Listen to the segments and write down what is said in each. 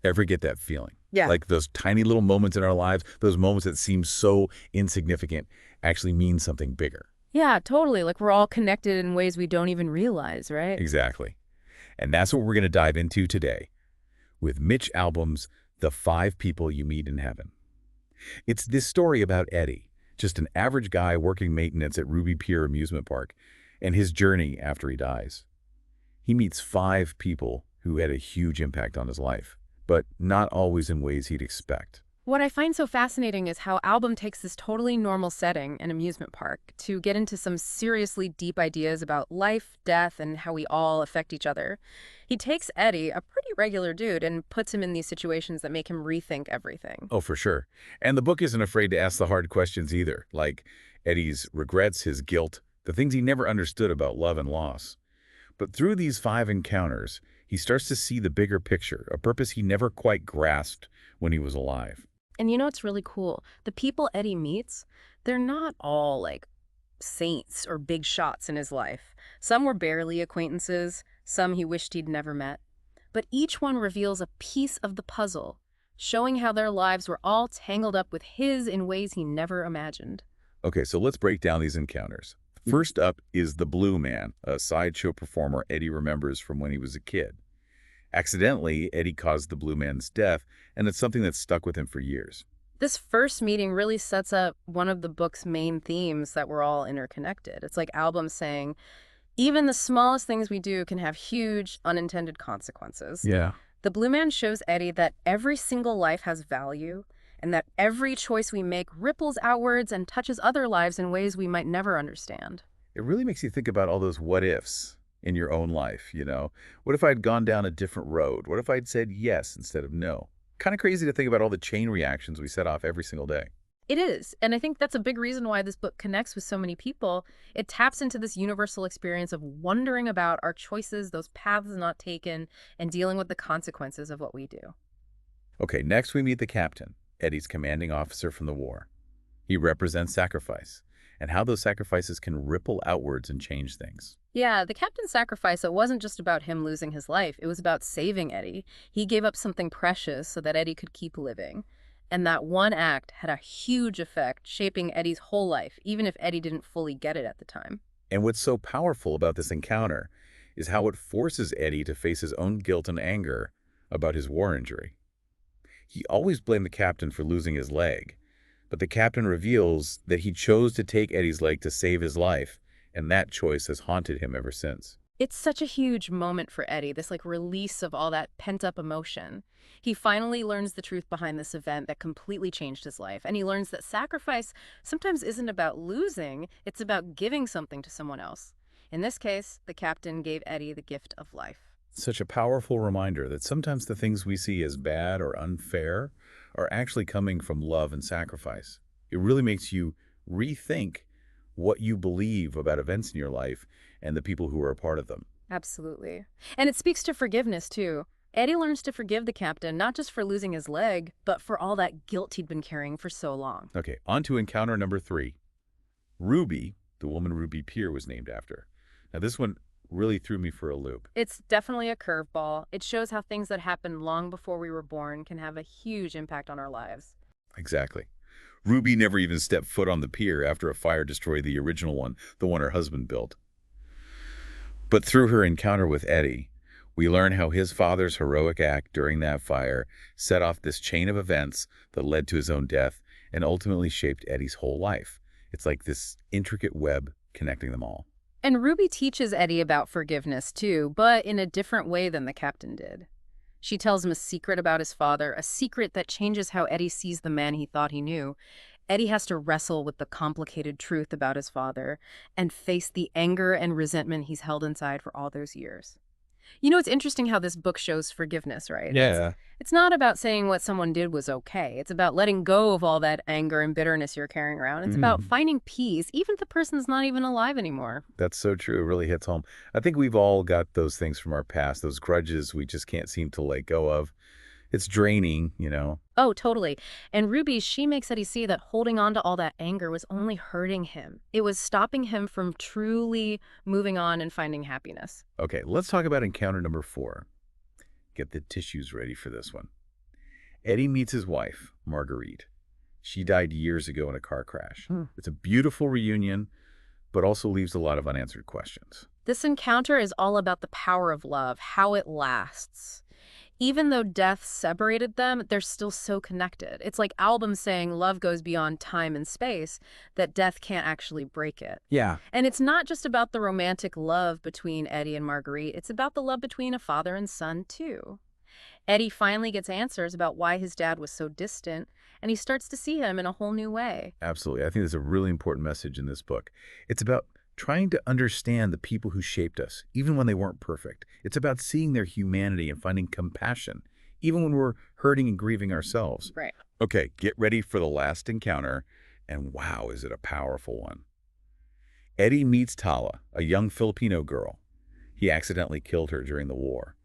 Ever get that feeling? Yeah. Like those tiny little moments in our lives, those moments that seem so insignificant actually mean something bigger. Yeah, totally. Like we're all connected in ways we don't even realize, right? Exactly. And that's what we're going to dive into today with Mitch Albom's The Five People You Meet in Heaven. It's this story about Eddie, just an average guy working maintenance at Ruby Pier Amusement Park, and his journey after he dies. He meets five people who had a huge impact on his life, but not always in ways he'd expect. What I find so fascinating is how Album takes this totally normal setting, an amusement park, to get into some seriously deep ideas about life, death, and how we all affect each other. He takes Eddie, a pretty regular dude, and puts him in these situations that make him rethink everything. Oh, for sure. And the book isn't afraid to ask the hard questions either, like Eddie's regrets, his guilt, the things he never understood about love and loss. But through these five encounters, he starts to see the bigger picture, a purpose he never quite grasped when he was alive. And you know what's really cool? The people Eddie meets, they're not all like saints or big shots in his life. Some were barely acquaintances, some he wished he'd never met. But each one reveals a piece of the puzzle, showing how their lives were all tangled up with his in ways he never imagined. Okay, so let's break down these encounters. First up is the Blue Man, a sideshow performer Eddie remembers from when he was a kid. Accidentally, Eddie caused the Blue Man's death, and it's something that's stuck with him for years. This first meeting really sets up one of the book's main themes that we're all interconnected. It's like Album saying, even the smallest things we do can have huge, unintended consequences. Yeah. The Blue Man shows Eddie that every single life has value and that every choice we make ripples outwards and touches other lives in ways we might never understand. It really makes you think about all those what-ifs in your own life, you know? What if I'd gone down a different road? What if I'd said yes instead of no? Kind of crazy to think about all the chain reactions we set off every single day. It is, and I think that's a big reason why this book connects with so many people. It taps into this universal experience of wondering about our choices, those paths not taken, and dealing with the consequences of what we do. Okay, next we meet the captain, Eddie's commanding officer from the war. He represents sacrifice, and how those sacrifices can ripple outwards and change things. Yeah, the captain's sacrifice, it wasn't just about him losing his life. It was about saving Eddie. He gave up something precious so that Eddie could keep living. And that one act had a huge effect, shaping Eddie's whole life, even if Eddie didn't fully get it at the time. And what's so powerful about this encounter is how it forces Eddie to face his own guilt and anger about his war injury. He always blamed the captain for losing his leg, but the captain reveals that he chose to take Eddie's leg to save his life, and that choice has haunted him ever since. It's such a huge moment for Eddie, this like release of all that pent-up emotion. He finally learns the truth behind this event that completely changed his life, and he learns that sacrifice sometimes isn't about losing, it's about giving something to someone else. In this case, the captain gave Eddie the gift of life. Such a powerful reminder that sometimes the things we see as bad or unfair are actually coming from love and sacrifice. It really makes you rethink what you believe about events in your life and the people who are a part of them. Absolutely. And it speaks to forgiveness, too. Eddie learns to forgive the captain, not just for losing his leg, but for all that guilt he'd been carrying for so long. Okay, on to encounter number 3. Ruby, the woman Ruby Pier was named after. Now this one really threw me for a loop. It's definitely a curveball. It shows how things that happened long before we were born can have a huge impact on our lives. Exactly. Ruby never even stepped foot on the pier after a fire destroyed the original one, the one her husband built. But through her encounter with Eddie, we learn how his father's heroic act during that fire set off this chain of events that led to his own death and ultimately shaped Eddie's whole life. It's like this intricate web connecting them all. And Ruby teaches Eddie about forgiveness, too, but in a different way than the captain did. She tells him a secret about his father, a secret that changes how Eddie sees the man he thought he knew. Eddie has to wrestle with the complicated truth about his father and face the anger and resentment he's held inside for all those years. You know, it's interesting how this book shows forgiveness, right? Yeah. It's not about saying what someone did was okay. It's about letting go of all that anger and bitterness you're carrying around. It's about finding peace, even if the person's not even alive anymore. That's so true. It really hits home. I think we've all got those things from our past, those grudges we just can't seem to let go of. It's draining, you know. Oh, totally. And Ruby, she makes Eddie see that holding on to all that anger was only hurting him. It was stopping him from truly moving on and finding happiness. Okay, let's talk about encounter number 4. Get the tissues ready for this one. Eddie meets his wife, Marguerite. She died years ago in a car crash. Hmm. It's a beautiful reunion, but also leaves a lot of unanswered questions. This encounter is all about the power of love, how it lasts. Even though death separated them, they're still so connected. It's like Albom saying love goes beyond time and space, that death can't actually break it. Yeah. And it's not just about the romantic love between Eddie and Marguerite, it's about the love between a father and son, too. Eddie finally gets answers about why his dad was so distant, and he starts to see him in a whole new way. Absolutely. I think there's a really important message in this book. It's about trying to understand the people who shaped us, even when they weren't perfect. It's about seeing their humanity and finding compassion, even when we're hurting and grieving ourselves. Right. Okay, get ready for the last encounter, and wow, is it a powerful one. Eddie meets Tala, a young Filipino girl. He accidentally killed her during the war.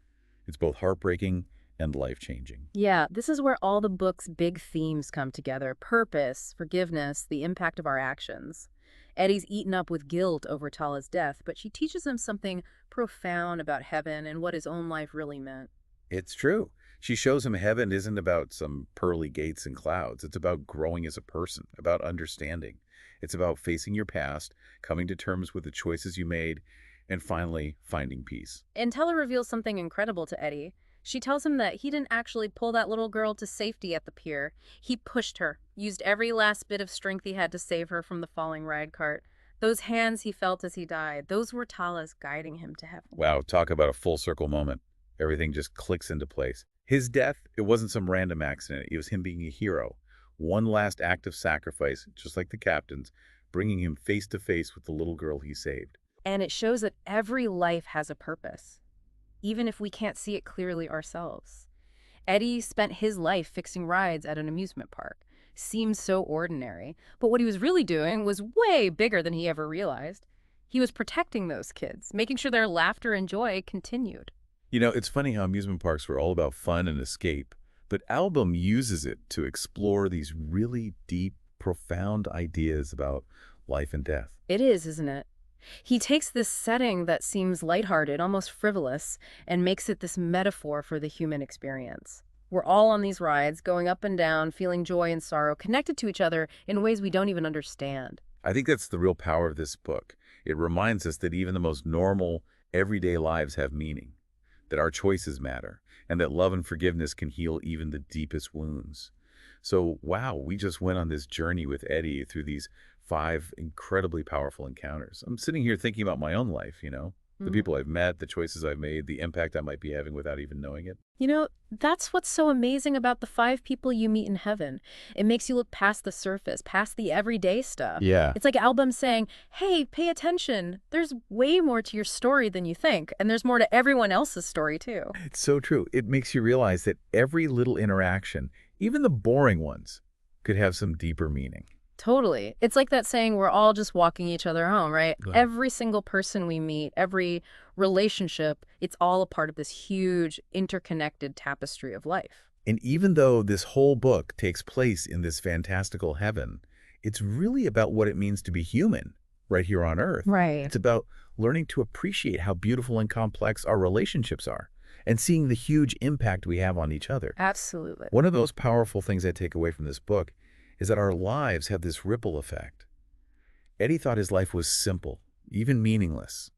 It's both heartbreaking and life-changing. Yeah, this is where all the book's big themes come together. Purpose, forgiveness, the impact of our actions. Eddie's eaten up with guilt over Tala's death, but she teaches him something profound about heaven and what his own life really meant. It's true. She shows him heaven isn't about some pearly gates and clouds. It's about growing as a person, about understanding. It's about facing your past, coming to terms with the choices you made, and finally finding peace. And Tala reveals something incredible to Eddie. She tells him that he didn't actually pull that little girl to safety at the pier. He pushed her, used every last bit of strength he had to save her from the falling ride cart. Those hands he felt as he died, those were Tala's guiding him to heaven. Wow, talk about a full circle moment. Everything just clicks into place. His death, it wasn't some random accident. It was him being a hero. One last act of sacrifice, just like the captain's, bringing him face to face with the little girl he saved. And it shows that every life has a purpose, even if we can't see it clearly ourselves. Eddie spent his life fixing rides at an amusement park. Seems so ordinary, but what he was really doing was way bigger than he ever realized. He was protecting those kids, making sure their laughter and joy continued. You know, it's funny how amusement parks were all about fun and escape, but Albom uses it to explore these really deep, profound ideas about life and death. It is, isn't it? He takes this setting that seems lighthearted, almost frivolous, and makes it this metaphor for the human experience. We're all on these rides, going up and down, feeling joy and sorrow, connected to each other in ways we don't even understand. I think that's the real power of this book. It reminds us that even the most normal, everyday lives have meaning, that our choices matter, and that love and forgiveness can heal even the deepest wounds. So, wow, we just went on this journey with Eddie through these 5 incredibly powerful encounters. I'm sitting here thinking about my own life, the people I've met, the choices I've made, the impact I might be having without even knowing it. You know, that's what's so amazing about the 5 people you meet in heaven. It makes you look past the surface, past the everyday stuff. Yeah. It's like Albom saying, hey, pay attention. There's way more to your story than you think, and there's more to everyone else's story, too. It's so true. It makes you realize that every little interaction, even the boring ones, could have some deeper meaning. Totally. It's like that saying, we're all just walking each other home, right? Right. Every single person we meet, every relationship, it's all a part of this huge interconnected tapestry of life. And even though this whole book takes place in this fantastical heaven, it's really about what it means to be human right here on Earth. Right. It's about learning to appreciate how beautiful and complex our relationships are and seeing the huge impact we have on each other. Absolutely. One of those powerful things I take away from this book is that our lives have this ripple effect. Eddie thought his life was simple, even meaningless.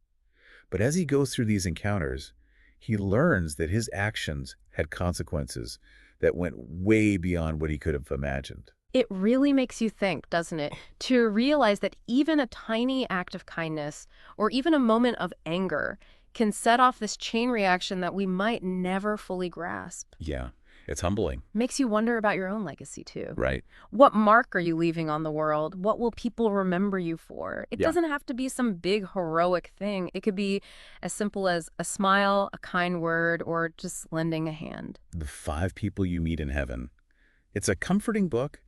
But as he goes through these encounters, he learns that his actions had consequences that went way beyond what he could have imagined. It really makes you think, doesn't it? To realize that even a tiny act of kindness or even a moment of anger can set off this chain reaction that we might never fully grasp. Yeah, it's humbling. Makes you wonder about your own legacy, too. Right. What mark are you leaving on the world? What will people remember you for? It Yeah. doesn't have to be some big heroic thing. It could be as simple as a smile, a kind word, or just lending a hand. The 5 People You Meet in Heaven. It's a comforting book,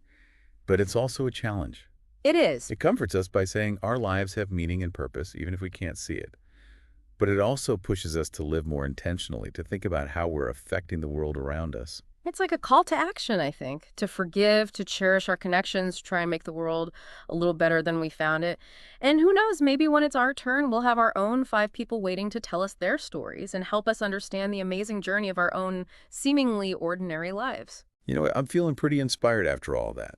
but it's also a challenge. It is. It comforts us by saying our lives have meaning and purpose, even if we can't see it. But it also pushes us to live more intentionally, to think about how we're affecting the world around us. It's like a call to action, I think, to forgive, to cherish our connections, to try and make the world a little better than we found it. And who knows, maybe when it's our turn, we'll have our own 5 people waiting to tell us their stories and help us understand the amazing journey of our own seemingly ordinary lives. I'm feeling pretty inspired after all that.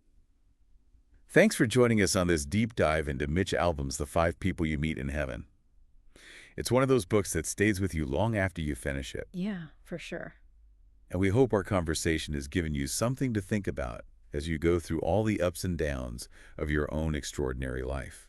Thanks for joining us on this deep dive into Mitch Albom's The Five People You Meet in Heaven. It's one of those books that stays with you long after you finish it. Yeah, for sure. And we hope our conversation has given you something to think about as you go through all the ups and downs of your own extraordinary life.